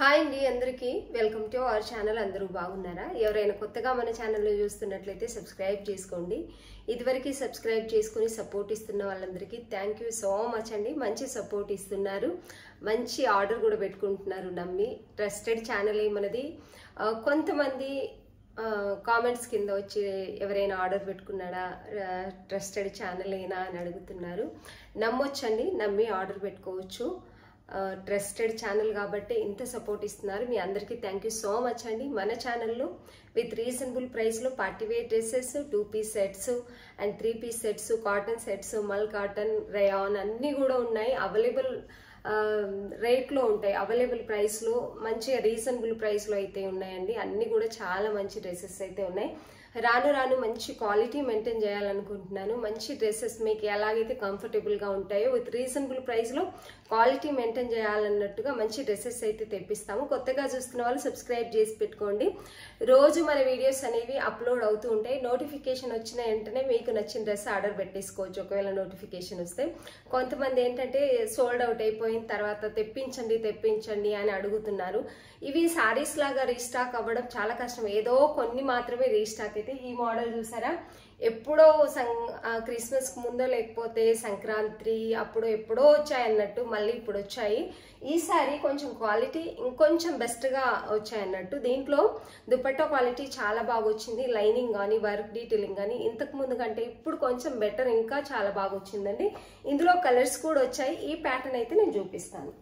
Hi అండి అందరికీ welcome to our channel. అందరూ బాగున్నారా? ఎవరైనా కొత్తగా మన ఛానల్లో చూస్తున్నట్లయితే సబ్స్క్రైబ్ చేసుకోండి. ఇదివరకు సబ్స్క్రైబ్ చేసుకుని సపోర్ట్ ఇస్తున్న వాళ్ళందరికీ థ్యాంక్ యూ సో మచ్ అండి. మంచి సపోర్ట్ ఇస్తున్నారు, మంచి ఆర్డర్ కూడా పెట్టుకుంటున్నారు. నమ్మి ట్రస్టెడ్ ఛానల్ మనది. కొంతమంది కామెంట్స్ కింద వచ్చి ఎవరైనా ఆర్డర్ పెట్టుకున్నాడా, ట్రస్టెడ్ ఛానల్ ఏనా అని అడుగుతున్నారు. నమ్మొచ్చండి, నమ్మి ఆర్డర్ పెట్టుకోవచ్చు. ట్రస్టెడ్ ఛానల్ కాబట్టి ఇంత సపోర్ట్ ఇస్తున్నారు. మీ అందరికీ థ్యాంక్ యూ సో మచ్ అండి. మన ఛానల్లో విత్ రీజనబుల్ ప్రైస్లో party wear dresses, 2 piece sets and 3 piece sets, cotton sets, mul cotton, rayon అన్నీ కూడా ఉన్నాయి. అవైలబుల్ రేట్లో ఉంటాయి, అవైలబుల్ ప్రైస్లో, మంచిగా రీజనబుల్ ప్రైస్లో అయితే ఉన్నాయండి. అన్నీ కూడా చాలా మంచి డ్రెస్సెస్ అయితే ఉన్నాయి. రాను రాను మంచి క్వాలిటీ మెయింటైన్ చేయాలనుకుంటున్నాను. మంచి డ్రెస్సెస్ మీకు ఎలాగైతే కంఫర్టబుల్గా ఉంటాయో విత్ రీజనబుల్ ప్రైస్లో క్వాలిటీ మెయింటైన్ చేయాలన్నట్టుగా మంచి డ్రెస్సెస్ అయితే తెప్పిస్తాము. కొత్తగా చూస్తున్న వాళ్ళు సబ్స్క్రైబ్ చేసి పెట్టుకోండి. రోజు మన వీడియోస్ అనేవి అప్లోడ్ అవుతూ ఉంటాయి. నోటిఫికేషన్ వచ్చిన వెంటనే మీకు నచ్చిన డ్రెస్ ఆర్డర్ పెట్టేసుకోవచ్చు ఒకవేళ నోటిఫికేషన్ వస్తే. కొంతమంది ఏంటంటే సోల్డ్ అవుట్ అయిపోయిన తర్వాత తెప్పించండి అని అడుగుతున్నారు. ఇవి శారీస్ లాగా రీస్టాక్ అవ్వడం చాలా కష్టం. ఏదో కొన్ని మాత్రమే రీస్టాక్ అయితే. ఈ మోడల్ చూసారా, ఎప్పుడో క్రిస్మస్ ముందో లేకపోతే సంక్రాంతి అప్పుడు ఎప్పుడో వచ్చాయి అన్నట్టు మళ్ళీ ఇప్పుడు వచ్చాయి. ఈసారి కొంచెం క్వాలిటీ ఇంకొంచెం బెస్ట్గా వచ్చాయి అన్నట్టు. దీంట్లో దుపట్టా క్వాలిటీ చాలా బాగా వచ్చింది. లైనింగ్ కానీ వర్క్ డీటెయిలింగ్ కానీ ఇంతకు ముందు కంటే ఇప్పుడు కొంచెం బెటర్, ఇంకా చాలా బాగా వచ్చిందండి. ఇందులో కలర్స్ కూడా వచ్చాయి. ఈ ప్యాటర్న్ అయితే నేను చూపిస్తాను.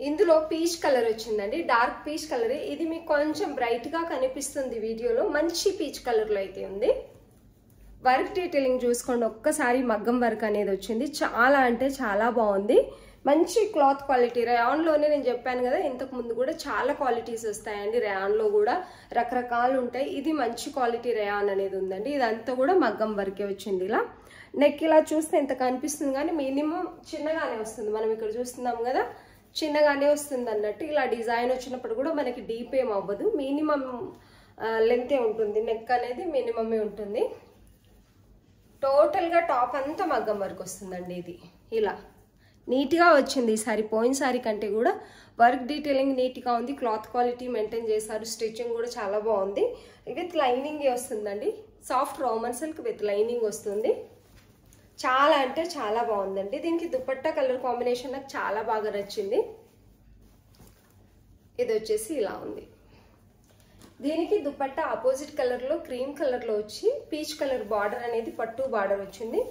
ఇందులో పీచ్ కలర్ వచ్చిందండి, డార్క్ పీచ్ కలర్. ఇది మీకు కొంచెం బ్రైట్ గా కనిపిస్తుంది వీడియోలో. మంచి పీచ్ కలర్ లో అయితే ఉంది. వర్క్ డీటెయిలింగ్ చూసుకోండి ఒక్కసారి. మగ్గం వర్క్ అనేది వచ్చింది, చాలా అంటే చాలా బాగుంది. మంచి క్లాత్ క్వాలిటీ. రేయాన్ లోనే నేను చెప్పాను కదా ఇంతకు ముందు కూడా చాలా క్వాలిటీస్ వస్తాయండి. రేయాన్ లో కూడా రకరకాలు ఉంటాయి. ఇది మంచి క్వాలిటీ రేయాన్ అనేది ఉందండి. ఇదంతా కూడా మగ్గం వర్కే వచ్చింది. ఇలా నెక్ ఇలా చూస్తే ఇంత కనిపిస్తుంది కానీ మినిమం చిన్నగానే వస్తుంది. మనం ఇక్కడ చూస్తున్నాం కదా, చిన్నగానే వస్తుంది అన్నట్టు. ఇలా డిజైన్ వచ్చినప్పుడు కూడా మనకి డీప్ ఏం అవ్వదు, మినిమం లెంతే ఉంటుంది. నెక్ అనేది మినిమమే ఉంటుంది. టోటల్గా టాప్ అంతా మగ్గం వర్క్ వస్తుందండి. ఇది ఇలా నీట్గా వచ్చింది ఈసారి. పోయినసారి కంటే కూడా వర్క్ డీటెయిలింగ్ నీట్గా ఉంది. క్లాత్ క్వాలిటీ మెయింటైన్ చేశారు. స్టిచ్చింగ్ కూడా చాలా బాగుంది. విత్ లైనింగ్ వస్తుందండి. Soft Roman silk with lining వస్తుంది. చాలా అంటే చాలా బాగుందండి. దీనికి దుపట్టా కలర్ కాంబినేషన్ నాకు చాలా బాగా నచ్చింది. ఇది వచ్చేసి ఇలా ఉంది. దీనికి దుపట్టా ఆపోజిట్ కలర్లో క్రీమ్ కలర్లో వచ్చి పీచ్ కలర్ బార్డర్ అనేది పట్టు బార్డర్ వచ్చింది.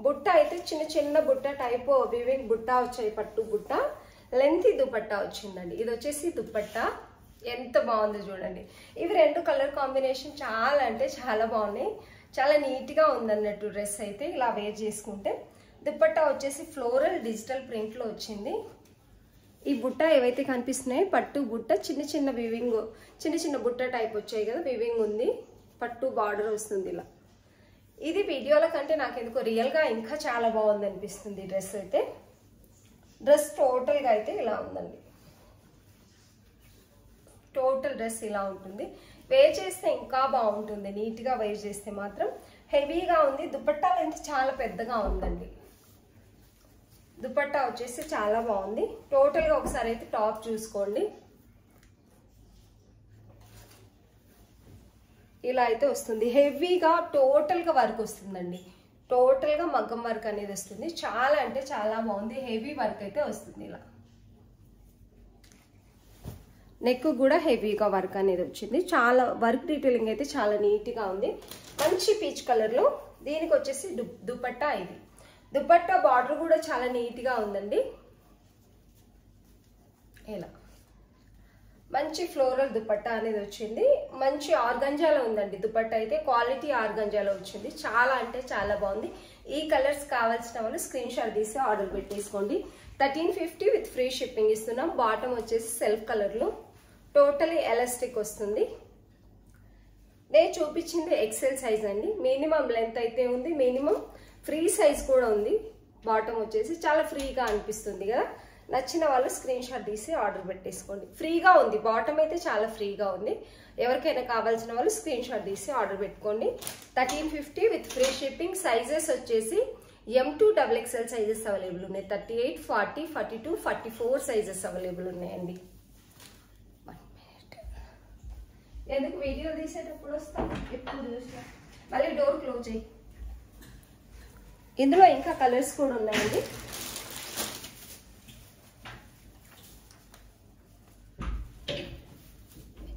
బుట్ట అయితే చిన్న చిన్న బుట్ట టైప్ వివింగ్ బుట్ట వచ్చాయి, పట్టు బుట్ట. లెంత్ దుపట్టా వచ్చిందండి. ఇది వచ్చేసి దుపట్టా ఎంత బాగుంది చూడండి. ఇవి రెండు కలర్ కాంబినేషన్ చాలా అంటే చాలా బాగున్నాయి. చాలా నీట్గా ఉందన్నట్టు డ్రెస్ అయితే ఇలా వేర్ చేసుకుంటే. దుపట్టా వచ్చేసి ఫ్లోరల్ డిజిటల్ ప్రింట్లో వచ్చింది. ఈ బుట్ట ఏవైతే కనిపిస్తున్నాయి పట్టు బుట్ట, చిన్న చిన్న వివింగ్, చిన్న చిన్న బుట్ట టైప్ వచ్చాయి కదా, వివింగ్ ఉంది. పట్టు బార్డర్ వస్తుంది ఇలా. ఇది వీడియోల కంటే నాకు ఎందుకో రియల్గా ఇంకా చాలా బాగుంది అనిపిస్తుంది డ్రెస్ అయితే. డ్రెస్ టోటల్గా అయితే ఇలా ఉందండి. టోటల్ డ్రెస్ ఇలా ఉంటుంది. వేర్ చేస్తే ఇంకా బాగుంటుంది. నీట్గా వేర్ చేస్తే మాత్రం. హెవీగా ఉంది. దుపట్టా లెంత్ చాలా పెద్దగా ఉందండి. దుపట్టా వచ్చేసి చాలా బాగుంది. టోటల్గా ఒకసారి అయితే టాప్ చూసుకోండి. ఇలా అయితే వస్తుంది. హెవీగా టోటల్గా వర్క్ వస్తుందండి. టోటల్గా మగ్గం వర్క్ అనేది వస్తుంది. చాలా అంటే చాలా బాగుంది. హెవీ వర్క్ అయితే వస్తుంది. ఇలా నెక్ కూడా హెవీగా వర్క్ అనేది వచ్చింది. చాలా వర్క్ డీటెయిలింగ్ అయితే చాలా నీట్గా ఉంది. మంచి పీచ్ కలర్లో. దీనికి వచ్చేసి దుపట్టా. ఇది దుపట్టా బార్డర్ కూడా చాలా నీట్గా ఉందండి. ఇలా మంచి ఫ్లోరల్ దుపట్టా అనేది వచ్చింది. మంచి ఆర్గంజాలో ఉందండి దుపట్టా అయితే. క్వాలిటీ ఆర్గంజాలో వచ్చింది. చాలా అంటే చాలా బాగుంది. ఈ కలర్స్ కావాల్సిన వాళ్ళు స్క్రీన్ షాట్ తీసి ఆర్డర్ పెట్టేసుకోండి. 1350 విత్ ఫ్రీ షిప్పింగ్ ఇస్తున్నాం. బాటమ్ వచ్చేసి సెల్ఫ్ కలర్లో టోటలీ ఎలాస్టిక్ వస్తుంది. నేను చూపించింది ఎక్సెల్ సైజ్ అండి. మినిమం లెంత్ అయితే ఉంది, మినిమం ఫ్రీ సైజ్ కూడా ఉంది. బాటమ్ వచ్చేసి చాలా ఫ్రీగా అనిపిస్తుంది కదా. నచ్చిన వాళ్ళు స్క్రీన్ షాట్ తీసి ఆర్డర్ పెట్టేసుకోండి. ఫ్రీగా ఉంది. బాటమ్ అయితే చాలా ఫ్రీగా ఉంది. ఎవరికైనా కావాల్సిన వాళ్ళు స్క్రీన్ షాట్ తీసి ఆర్డర్ పెట్టుకోండి. 1350 విత్ ఫ్రీ షిప్పింగ్. సైజెస్ వచ్చేసి M2 XXL సైజెస్ అవైలబుల్ ఉన్నాయి. 38, 40, 42, 44 సైజెస్ అవైలబుల్ ఉన్నాయండి. ఎందుకు వీడియో తీసేటప్పుడు వస్తాం, ఎప్పుడు చూసినా మళ్ళీ డోర్ క్లోజ్ అయ్యి. ఇందులో ఇంకా కలర్స్ కూడా ఉన్నాయండి.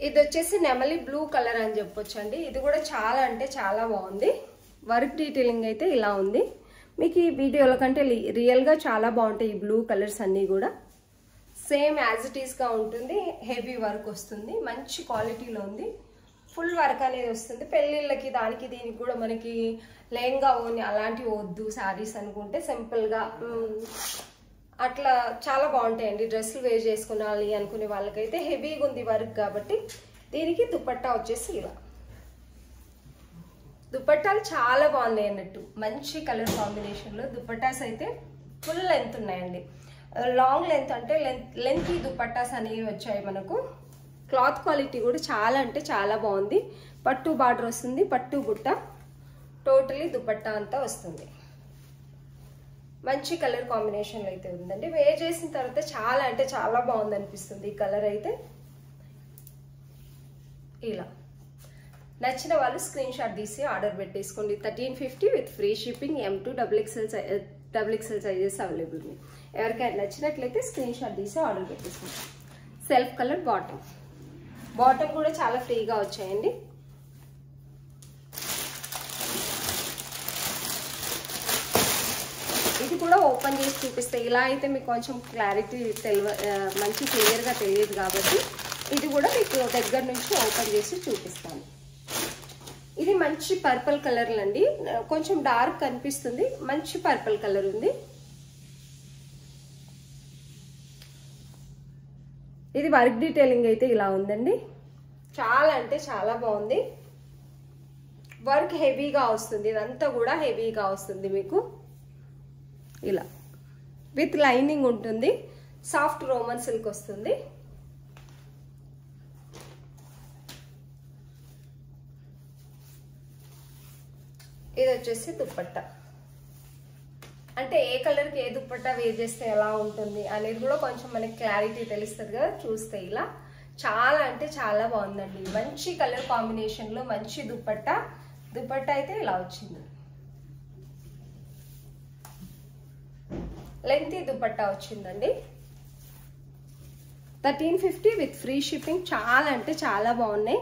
ఇది వచ్చేసి నెమలి బ్లూ కలర్ అని చెప్పొచ్చు అండి. ఇది కూడా చాలా అంటే చాలా బాగుంది. వర్క్ డీటెయిలింగ్ అయితే ఇలా ఉంది. మీకు ఈ వీడియోల కంటే రియల్గా చాలా బాగుంటాయి. ఈ బ్లూ కలర్స్ అన్నీ కూడా సేమ్ యాజ్ ఇట్ ఈస్గా ఉంటుంది. హెవీ వర్క్ వస్తుంది, మంచి క్వాలిటీలో ఉంది. ఫుల్ వర్క్ అనేది వస్తుంది. పెళ్ళిళ్ళకి దానికి దీనికి కూడా మనకి లెహంగా ఓని అలాంటివి వద్దు శారీస్ అనుకుంటే సింపుల్గా అట్లా చాలా బాగుంటాయండి. డ్రెస్సులు వేర్ చేసుకోవాలి అనుకునే వాళ్ళకైతే హెవీగా ఉంది వర్క్ కాబట్టి. దీనికి దుపట్టా వచ్చేసి ఇలా, దుపట్టాలు చాలా బాగున్నాయి అన్నట్టు. మంచి కలర్ కాంబినేషన్లో దుపట్టాస్ అయితే ఫుల్ లెంత్ ఉన్నాయండి. లాంగ్ లెంత్ అంటే లెంత్ దుపట్టాస్ అనేవి వచ్చాయి మనకు. క్లాత్ క్వాలిటీ కూడా చాలా అంటే చాలా బాగుంది. పట్టు బార్డర్ వస్తుంది, పట్టు బుట్ట, టోటలీ దుపట్టా అంతా వస్తుంది. మంచి కలర్ కాంబినేషన్లో అయితే ఉందండి. వేర్ చేసిన తర్వాత చాలా అంటే చాలా బాగుంది అనిపిస్తుంది ఈ కలర్ అయితే. ఇలా నచ్చిన వాళ్ళు స్క్రీన్ షాట్ తీసి ఆర్డర్ పెట్టేసుకోండి. 1350 with free shipping. M2 XXL sizes available ఉంది. ఎవరికైనా నచ్చినట్లయితే స్క్రీన్ షాట్ తీసి ఆర్డర్ పెట్టేసుకోండి. సెల్ఫ్ కలర్ బాటమ్ కూడా చాలా ఫ్రీగా వచ్చాయండి. ఇది కూడా ఓపెన్ చేసి చూపిస్తే ఇలా అయితే మీకు కొంచెం క్లారిటీ మంచి క్లియర్గా తెలియదు కాబట్టి ఇది కూడా మీకు దగ్గర నుంచి ఓపెన్ చేసి చూపిస్తాను. ఇది మంచి పర్పుల్ కలర్ అండి. కొంచెం డార్క్ కనిపిస్తుంది, మంచి పర్పుల్ కలర్ ఉంది. ఇది వర్క్ డీటెయిలింగ్ అయితే ఇలా ఉందండి. చాలా అంటే చాలా బాగుంది. వర్క్ హెవీగా వస్తుంది, ఇదంతా కూడా హెవీగా వస్తుంది మీకు. ఇలా విత్ లైనింగ్ ఉంటుంది. సాఫ్ట్ రోమన్ సిల్క్ వస్తుంది. ఇది వచ్చేసి దుపట్టా. అంటే ఏ కలర్కి ఏ దుపట్టా వేర్ చేస్తే ఎలా ఉంటుంది అనేది కూడా కొంచెం మనకి క్లారిటీ తెలుస్తుంది కదా చూస్తే. ఇలా చాలా అంటే చాలా బాగుందండి. మంచి కలర్ కాంబినేషన్లో మంచి దుపట్టా అయితే ఇలా వచ్చింది. లెంతీ దుపట్టా వచ్చిందండి. 1350 విత్ ఫ్రీ షిప్పింగ్. చాలా అంటే చాలా బాగున్నాయి.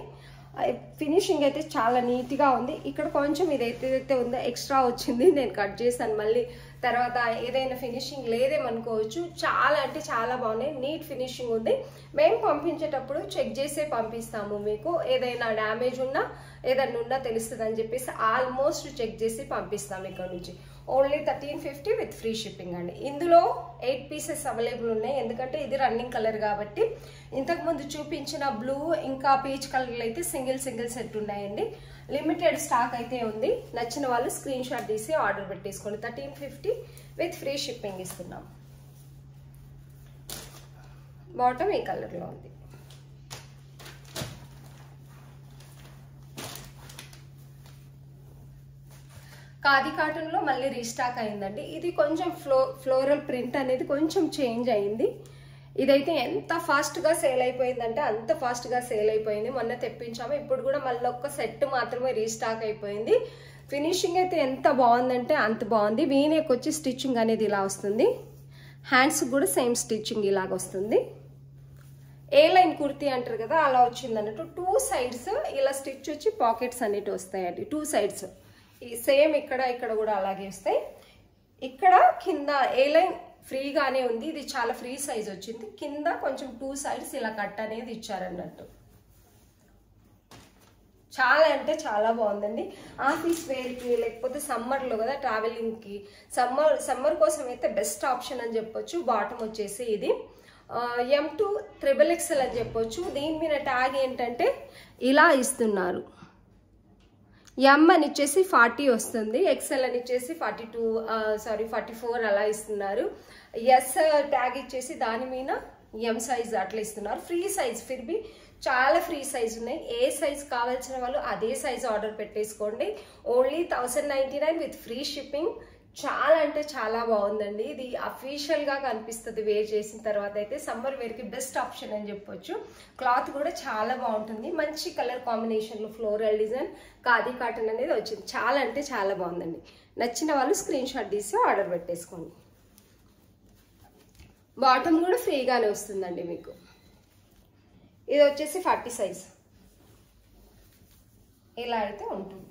ఫినిషింగ్ అయితే చాలా నీట్గా ఉంది. ఇక్కడ కొంచెం ఇదైతే ఉందో ఎక్స్ట్రా వచ్చింది, నేను కట్ చేశాను. మళ్ళీ తర్వాత ఏదైనా ఫినిషింగ్ లేదేమనుకోవచ్చు. చాలా అంటే చాలా బాగున్నాయి. నీట్ ఫినిషింగ్ ఉంది. మేము పంపించేటప్పుడు చెక్ చేసే పంపిస్తాము. మీకు ఏదైనా డ్యామేజ్ ఉన్నా ఏదైనా ఉన్నా తెలుస్తుంది అని చెప్పేసి ఆల్మోస్ట్ చెక్ చేసి పంపిస్తాము ఇక్కడ నుంచి. ఓన్లీ 1350 విత్ ఫ్రీ షిప్పింగ్ అండి. ఇందులో 8 పీసెస్ అవైలబుల్ ఉన్నాయి. ఎందుకంటే ఇది రన్నింగ్ కలర్ కాబట్టి. ఇంతకుముందు చూపించిన బ్లూ ఇంకా పీచ్ కలర్లు అయితే సింగిల్ సెట్ ఉన్నాయండి. లిమిటెడ్ స్టాక్ అయితే ఉంది. నచ్చిన వాళ్ళు స్క్రీన్ షాట్ తీసి ఆర్డర్ పెట్టేసుకోండి. 1350 విత్ ఫ్రీ షిప్పింగ్ ఇస్తున్నాం. బాటమ్ ఈ కలర్లో ఉంది. ఖాదీ కాటన్ లో మళ్ళీ రీస్టాక్ అయిందండి. ఇది కొంచెం ఫ్లోరల్ ప్రింట్ అనేది కొంచెం చేంజ్ అయింది. ఇదైతే ఎంత ఫాస్ట్ గా సేల్ అయిపోయిందంటే అంత ఫాస్ట్ గా సేల్ అయిపోయింది. మొన్న తెప్పించాము, ఇప్పుడు కూడా మళ్ళీ ఒక్క సెట్ మాత్రమే రీస్టాక్ అయిపోయింది. ఫినిషింగ్ అయితే ఎంత బాగుందంటే అంత బాగుంది. వీనెక్ వచ్చి స్టిచ్చింగ్ అనేది ఇలా వస్తుంది. హ్యాండ్స్ కూడా సేమ్ స్టిచ్చింగ్ ఇలాగ వస్తుంది. ఏ లైన్ కుర్తీ అంటారు కదా అలా వచ్చింది అన్నట్టు. 2 సైడ్స్ ఇలా స్టిచ్ వచ్చి పాకెట్స్ అనేవి వస్తాయండి. 2 సైడ్స్ సేమ్ ఇక్కడ కూడా అలాగే వస్తాయి. ఇక్కడ కింద ఏ లైన్ ఫ్రీగానే ఉంది. ఇది చాలా ఫ్రీ సైజ్ వచ్చింది. కింద కొంచెం 2 సైడ్స్ ఇలా కట్ అనేది ఇచ్చారన్నట్టు. చాలా అంటే చాలా బాగుందండి. ఆఫీస్ వేర్కి లేకపోతే సమ్మర్లో కదా ట్రావెలింగ్కి, సమ్మర్ కోసం అయితే బెస్ట్ ఆప్షన్ అని చెప్పొచ్చు. బాటమ్ వచ్చేసి ఇది M2 XXL అని చెప్పొచ్చు. దీని మీద ట్యాగ్ ఏంటంటే ఇలా ఇస్తున్నారు. M అని ఇచ్చేసి 40 వస్తుంది, XL అని ఇచ్చేసి 44 అలా ఇస్తున్నారు. S ట్యాగ్ ఇచ్చేసి దాని మీద M సైజ్ అట్లా ఇస్తున్నారు. ఫ్రీ సైజ్ ఫిర్బి చాలా ఫ్రీ సైజ్ ఉన్నాయి. ఏ సైజ్ కావాల్సిన వాళ్ళు అదే సైజ్ ఆర్డర్ పెట్టేసుకోండి. Only 1099 with free shipping. చాలా అంటే చాలా బాగుందండి. ఇది అఫీషియల్ గా కనిపిస్తుంది వేర్ చేసిన తర్వాత అయితే. సమ్మర్ వేర్ కి బెస్ట్ ఆప్షన్ అని చెప్పొచ్చు. క్లాత్ కూడా చాలా బాగుంటుంది. మంచి కలర్ కాంబినేషన్ లో ఫ్లోరల్ డిజైన్ ఖాదీ కాటన్ అనేది వచ్చింది. చాలా అంటే చాలా బాగుందండి. నచ్చిన వాళ్ళు స్క్రీన్ షాట్ తీసి ఆర్డర్ పెట్టేసుకోండి. బాటమ్ కూడా ఫ్రీగానే వస్తుందండి మీకు. ఇది వచ్చేసి 40 సైజ్. ఇలా అయితే ఉంటుంది.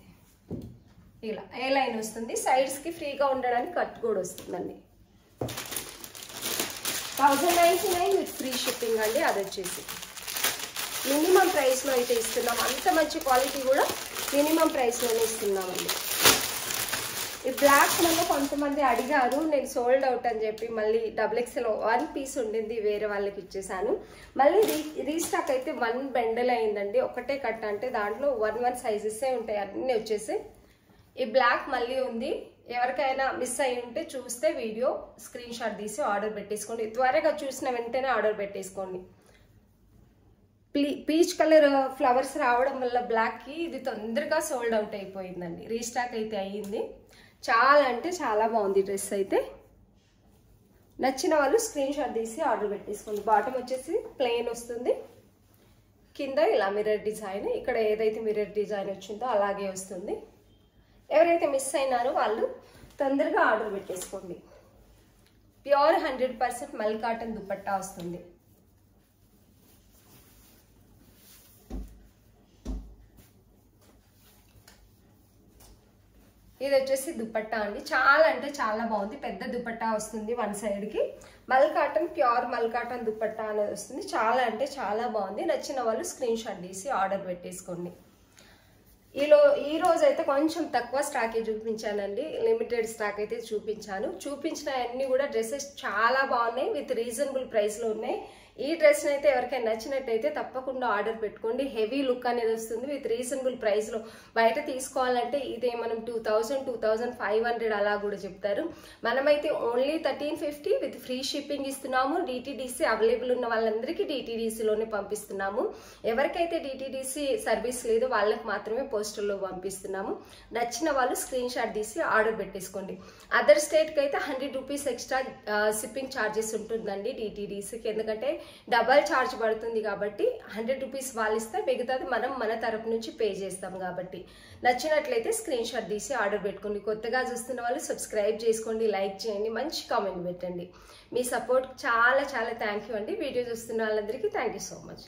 ఇలా ఏ లైన్ వస్తుంది. సైడ్స్ కి ఫ్రీగా ఉండడానికి కట్ కూడా వస్తుందండి. 1099 విత్ ఫ్రీ షిప్పింగ్ అండి. అది వచ్చేసి మినిమం ప్రైస్ లో అయితే ఇస్తున్నాం. అంత మంచి క్వాలిటీ కూడా మినిమం ప్రైస్ లోనే ఇస్తున్నామండి. ఈ బ్లాక్ వల్ల కొంతమంది అడిగారు, నేను సోల్డ్ అవుట్ అని చెప్పి మళ్ళీ XXL 1 పీస్ ఉండింది, వేరే వాళ్ళకి ఇచ్చేసాను. మళ్ళీ రీస్టాక్ అయితే 1 బెండల్ అయిందండి. ఒకటే కట్ అంటే దాంట్లో 1 సైజెసే ఉంటాయి అన్నీ వచ్చేసి. ఈ బ్లాక్ మళ్ళీ ఉంది. ఎవరికైనా మిస్ అయి ఉంటే చూస్తే వీడియో స్క్రీన్ షాట్ తీసి ఆర్డర్ పెట్టేసుకోండి. త్వరగా చూసిన వెంటనే ఆర్డర్ పెట్టేసుకోండి. పీచ్ కలర్ ఫ్లవర్స్ రావడం వల్ల బ్లాక్ కి ఇది తొందరగా సోల్డ్ అవుట్ అయిపోయిందండి. రీస్టాక్ అయితే అయ్యింది. చాలా అంటే చాలా బాగుంది డ్రెస్ అయితే. నచ్చిన వాళ్ళు స్క్రీన్ షాట్ తీసి ఆర్డర్ పెట్టేసుకోండి. బాటమ్ వచ్చేసి ప్లెయిన్ వస్తుంది. కింద ఇలా మిర్రర్ డిజైన్, ఇక్కడ ఏదైతే మిర్రర్ డిజైన్ వచ్చిందో అలాగే వస్తుంది. ఎవరైతే మిస్ అయినారో వాళ్ళు తొందరగా ఆర్డర్ పెట్టేసుకోండి. ప్యూర్ 100% మల్ కాటన్ దుపట్టా వస్తుంది. ఇది వచ్చేసి దుపట్టా అండి. చాలా అంటే చాలా బాగుంది. పెద్ద దుపట్టా వస్తుంది. 1 సైడ్ కి మల్ కాటన్, ప్యూర్ మల్ కాటన్ దుపట్టా అనేది వస్తుంది. చాలా అంటే చాలా బాగుంది. నచ్చిన వాళ్ళు స్క్రీన్ షాట్ తీసి ఆర్డర్ పెట్టేసుకోండి. ఈ రోజు అయితే కొంచెం తక్కువ స్టాకే చూపించానండి. లిమిటెడ్ స్టాక్ అయితే చూపించిన అన్ని కూడా డ్రెస్సెస్ చాలా బాగున్నాయి. విత్ రీజనబుల్ ప్రైస్ లో ఉన్నాయి. ఈ డ్రెస్ అయితే ఎవరికైనా నచ్చినట్టయితే తప్పకుండా ఆర్డర్ పెట్టుకోండి. హెవీ లుక్ అనేది వస్తుంది. విత్ రీజనబుల్ ప్రైస్ లో. బయట తీసుకోవాలంటే ఇదే మనం 2000, 2500 అలా కూడా చెప్తారు. మనమైతే ఓన్లీ 1350 విత్ ఫ్రీ షిప్పింగ్ ఇస్తున్నాము. DTDC అవైలబుల్ ఉన్న వాళ్ళందరికీ DTDC లోనే పంపిస్తున్నాము. ఎవరికైతే DTDC సర్వీస్ లేదో వాళ్ళకి మాత్రమే పోస్టల్లో పంపిస్తున్నాము. నచ్చిన వాళ్ళు స్క్రీన్ షాట్ తీసి ఆర్డర్ పెట్టేసుకోండి. అదర్ స్టేట్ కి అయితే 100 రూపీస్ ఎక్స్ట్రా షిప్పింగ్ ఛార్జెస్ ఉంటుందండి DTDCకి. ఎందుకంటే డబల్ ఛార్జ్ పడుతుంది కాబట్టి 100 రూపీస్ వాళ్ళు ఇస్తే మిగతాది మనం మన తరపు నుంచి పే చేస్తాం కాబట్టి. నచ్చినట్లయితే స్క్రీన్ షాట్ తీసి ఆర్డర్ పెట్టుకోండి. కొత్తగా చూస్తున్న వాళ్ళు సబ్స్క్రైబ్ చేసుకోండి, లైక్ చేయండి, మంచి కామెంట్ పెట్టండి. మీ సపోర్ట్ చాలా చాలా థ్యాంక్ యూ అండి. వీడియో చూస్తున్న వాళ్ళందరికీ థ్యాంక్ యూ సో మచ్.